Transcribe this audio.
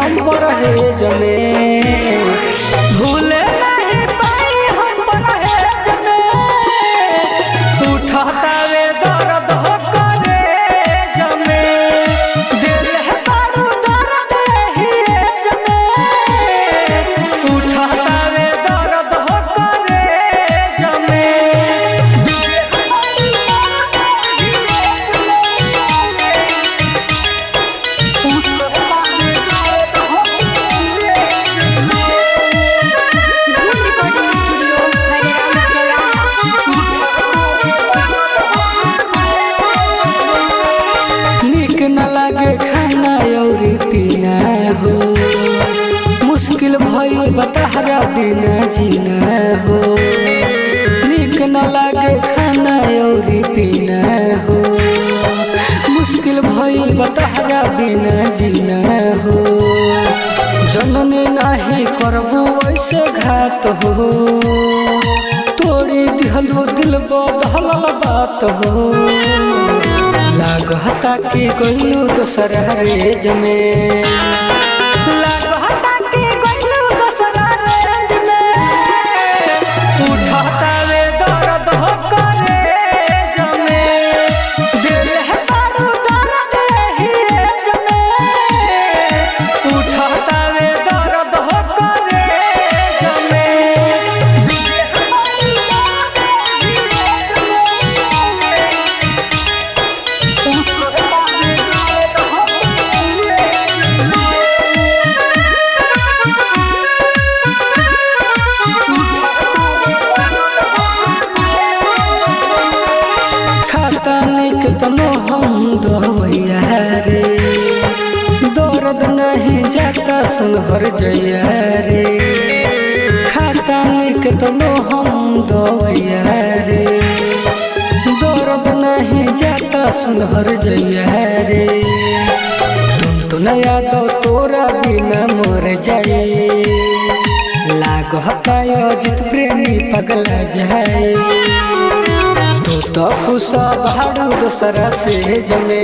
हम परहेज में, भूले नहीं पाई हम परहेज में, उठाता वे दर्द हो करेज में, दिल है बारू दर्द ही जमे, उठाता वे दर्द हो करेज में, न लागे खाना और पीना हो, मुश्किल भइल बतहरा बिना जीना हो, नीक न लागे खाना और पीना हो, मुश्किल भइल बतहरा बिना जीना हो, जननी नहीं करबू ऐसे घात हो, तोड़ी दिहलो दिल बदहल बात हो, लागता कि गइलू दोसरा रेंज में, लागता कि गइलू दोसरा रेंज में, उठाता वे दर्द हो करेज में, दिल है बारू दर्द ही जमे, उठाता वे दर्द हो करेज में, तनो हम दवैया रे, दर्द नहीं जाता सुनहर जया रे, खाता निक तनो हम दवैया रे, दर्द नहीं जाता सुनहर जया रे, तुम तो नया दो तोरा बिना मर जाए, लागता अजित प्रेमी पगला जाए, तो खुश भाड़ू दोसरा से जमे।